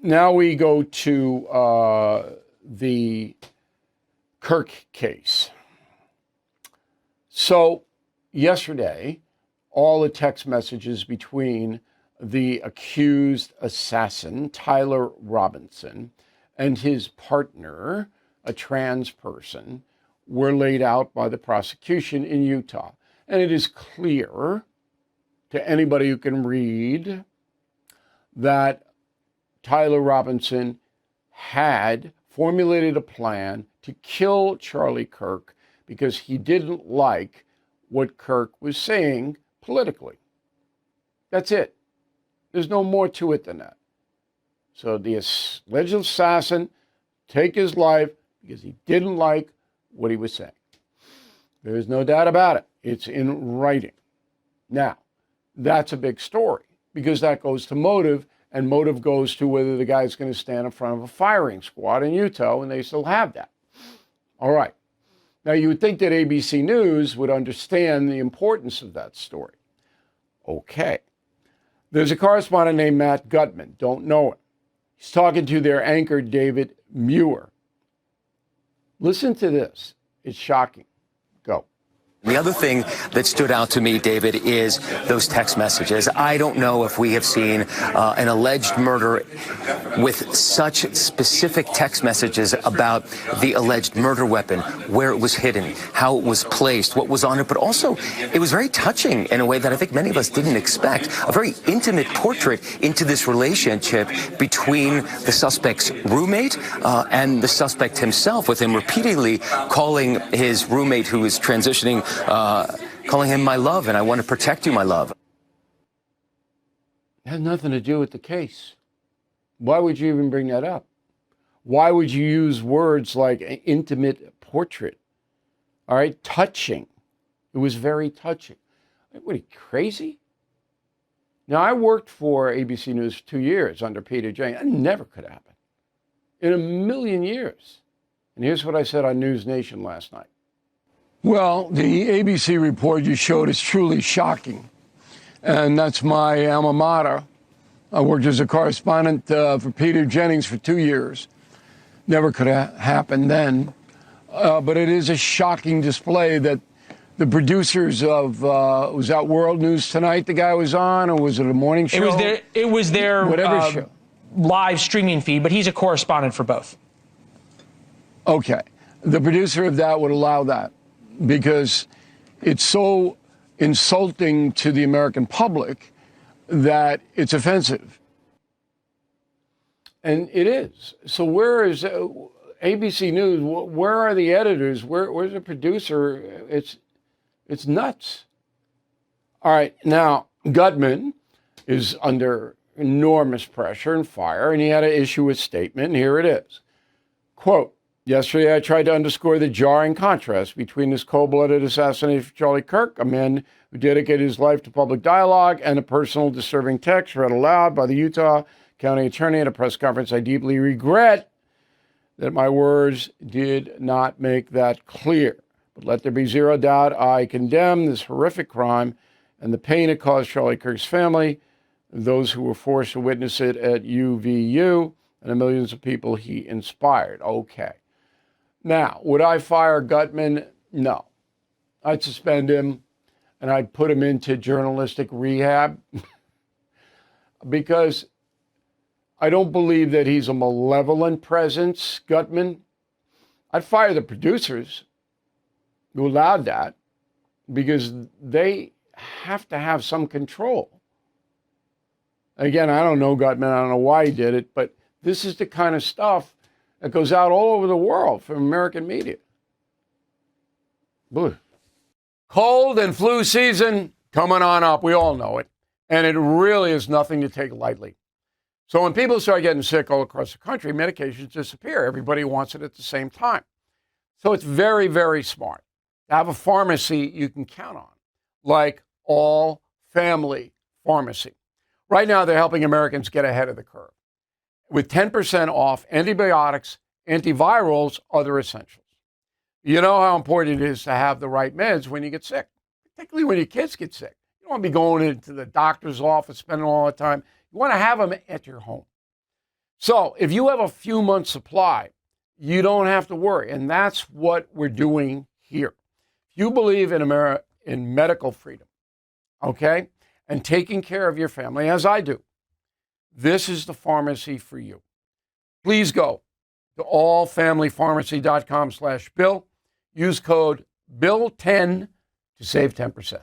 now we go to the Kirk case. So yesterday, all the text messages between the accused assassin, Tyler Robinson, and his partner, a trans person, were laid out by the prosecution in Utah. And it is clear to anybody who can read that Tyler Robinson had formulated a plan to kill Charlie Kirk because he didn't like what Kirk was saying politically. That's it. There's no more to it than that. So the alleged assassin take his life because he didn't like what he was saying. There is no doubt about it. It's in writing. Now, that's a big story because that goes to motive, and motive goes to whether the guy's going to stand in front of a firing squad in Utah, and they still have that. All right. Now, you would think that ABC News would understand the importance of that story. Okay. There's a correspondent named Matt Gutman. Don't know him. He's talking to their anchor, David Muir. Listen to this. It's shocking. Go. The other thing that stood out to me, David, is those text messages. I don't know if we have seen an alleged murder with such specific text messages about the alleged murder weapon, where it was hidden, how it was placed, what was on it, but also it was very touching in a way that I think many of us didn't expect. A very intimate portrait into this relationship between the suspect's roommate and the suspect himself, with him repeatedly calling his roommate, who is transitioning, calling him my love, and I want to protect you, my love. It has nothing to do with the case. Why would you even bring that up? Why would you use words like intimate portrait? All right, touching. It was very touching. What, are you crazy? Now, I worked for ABC News for 2 years under Peter Jennings. That never could happen in a million years. And here's what I said on News Nation last night. Well, the ABC report you showed is truly shocking. And that's my alma mater. I worked as a correspondent for Peter Jennings for 2 years. Never could have happened then. But it is a shocking display that the producers of, was that World News Tonight the guy was on, or was it a morning show? It was their whatever show. Live streaming feed, but he's a correspondent for both. Okay. The producer of that would allow that, because it's so insulting to the American public that it's offensive. And it is. So where is ABC News? Where are the editors? Where's the producer? It's nuts. All right, now Gutman is under enormous pressure and fire, and he had to issue a statement, and here it is. Quote, yesterday, I tried to underscore the jarring contrast between this cold-blooded assassination of Charlie Kirk, a man who dedicated his life to public dialogue, and a personal disturbing text read aloud by the Utah County Attorney at a press conference. I deeply regret that my words did not make that clear. But let there be zero doubt, I condemn this horrific crime and the pain it caused Charlie Kirk's family, those who were forced to witness it at UVU, and the millions of people he inspired. Okay. Now, would I fire Gutman? No. I'd suspend him, and I'd put him into journalistic rehab because I don't believe that he's a malevolent presence, Gutman. I'd fire the producers who allowed that because they have to have some control. Again, I don't know Gutman. I don't know why he did it, but this is the kind of stuff that goes out all over the world from American media. Blue. Cold and flu season coming on up. We all know it. And it really is nothing to take lightly. So when people start getting sick all across the country, medications disappear. Everybody wants it at the same time. So it's very, very smart to have a pharmacy you can count on, like All Family Pharmacy. Right now, they're helping Americans get ahead of the curve with 10% off antibiotics, antivirals, other essentials. You know how important it is to have the right meds when you get sick, particularly when your kids get sick. You don't want to be going into the doctor's office, spending all the time. You want to have them at your home. So if you have a few months supply, you don't have to worry. And that's what we're doing here. If you believe in medical freedom, okay, and taking care of your family, as I do, this is the pharmacy for you. Please go to allfamilypharmacy.com/Bill. Use code BILL10 to save 10%.